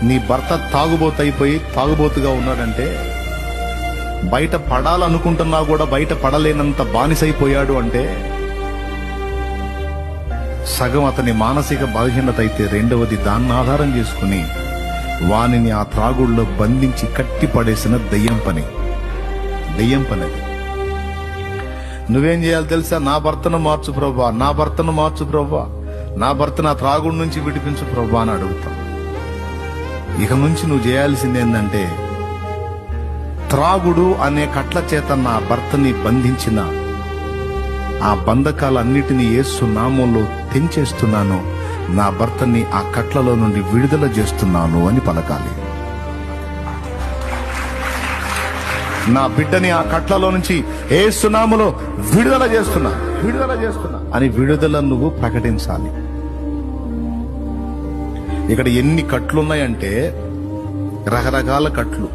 నీ భర్త తాగుబోతైపోయి తాగుబోతుగా ఉన్నాడంటే, బయట పడాలనుకుంటున్నా కూడా బయట పడలేనంత బానిసైపోయాడు అంటే, సగం అతని మానసిక బలహీనత అయితే రెండవది దాన్ని ఆధారం చేసుకుని వానిని ఆ త్రాగుళ్ళలో బంధించి కట్టి పడేసిన దెయ్యం పని అది. నువ్వేం చేయాలి తెలుసా? నా భర్తను మార్చు ప్రభా, నా భర్తను మార్చు ప్రభా, నా భర్తను ఆ త్రాగుడి నుంచి విడిపించు ప్రభా అని అడుగుతావు. ఇక నుంచి నువ్వు చేయాల్సింది ఏంటంటే, త్రాగుడు అనే కట్ల చేత నా భర్తని బంధించిన ఆ బంధకాలన్నిటినీ యేసు నామంలో తెంచేస్తున్నాను, నా భర్తని ఆ కట్లలో నుండి విడుదల చేస్తున్నాను అని పలకాలి. నా బిడ్డని ఆ కట్లలో నుంచి యేసు నామములో విడుదల చేస్తున్నా అని విడుదల నువ్వు ప్రకటించాలి. ఇక్కడ ఎన్ని కట్లున్నాయంటే, రకరకాల కట్లు.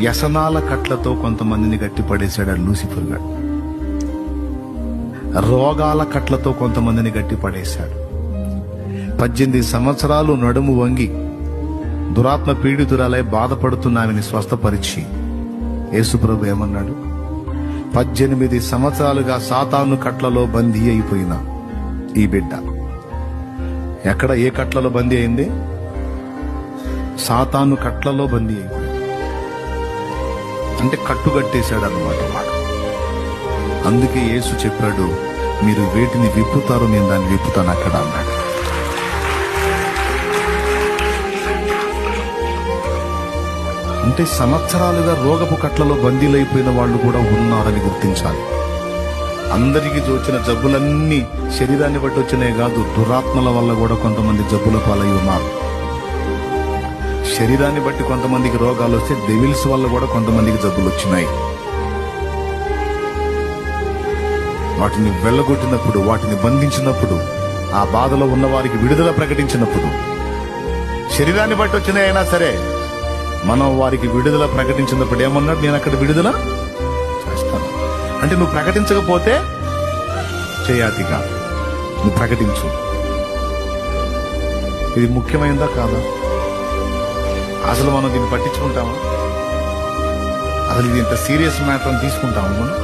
వ్యసనాల కట్లతో కొంతమందిని గట్టిపడేశాడు లూసిఫర్ గారు. రోగాల కట్లతో కొంతమందిని గట్టిపడేశాడు. 18 సంవత్సరాలు నడుము వంగి దురాత్మ పీడితురాలై బాధపడుతున్న ఆమెని స్వస్థపరిచి యేసుప్రభు ఏమన్నాడు? 18 సంవత్సరాలుగా సాతాను కట్లలో బందీ అయిపోయిన ఈ బిడ్డ ఎక్కడ, ఏ కట్లలో బందీ అయింది? సాతాను కట్లలో బందీ అయిపోయింది. అంటే కట్టుగట్టేశాడు అన్నమాట వాడు. అందుకే యేసు చెప్పాడు, మీరు వేటిని విప్పుతారో నేను దాన్ని విప్పుతాను అక్కడ అన్నాడు. అంటే సంవత్సరాలుగా రోగపు కట్లలో బందీలైపోయిన వాళ్ళు కూడా ఉన్నారని గుర్తించాలి. అందరికీ వచ్చిన జబ్బులన్నీ శరీరాన్ని బట్టి వచ్చినాయి కాదు, దురాత్మల వల్ల కూడా కొంతమంది జబ్బుల పాలై ఉన్నారు. శరీరాన్ని బట్టి కొంతమందికి రోగాలు వస్తే డెవిల్స్ వల్ల కూడా కొంతమందికి జబ్బులు వచ్చినాయి. వాటిని వెళ్ళగొట్టినప్పుడు, వాటిని బంధించినప్పుడు, ఆ బాధలో ఉన్న వారికి విడుదల ప్రకటించినప్పుడు, శరీరాన్ని బట్టి వచ్చినాయి అయినా సరే మనం వారికి విడుదల ప్రకటించినప్పుడు ఏమన్నాడు? నేను అక్కడ విడుదల చేస్తాను. అంటే నువ్వు ప్రకటించకపోతే చేయాతిగా నువ్వు ప్రకటించు. ఇది ముఖ్యమైనదా కాదా? అసలు మనం దీన్ని పట్టించుకుంటామా? అసలు ఇది ఇంత సీరియస్ మ్యాటర్ అని తీసుకుంటామా మనం?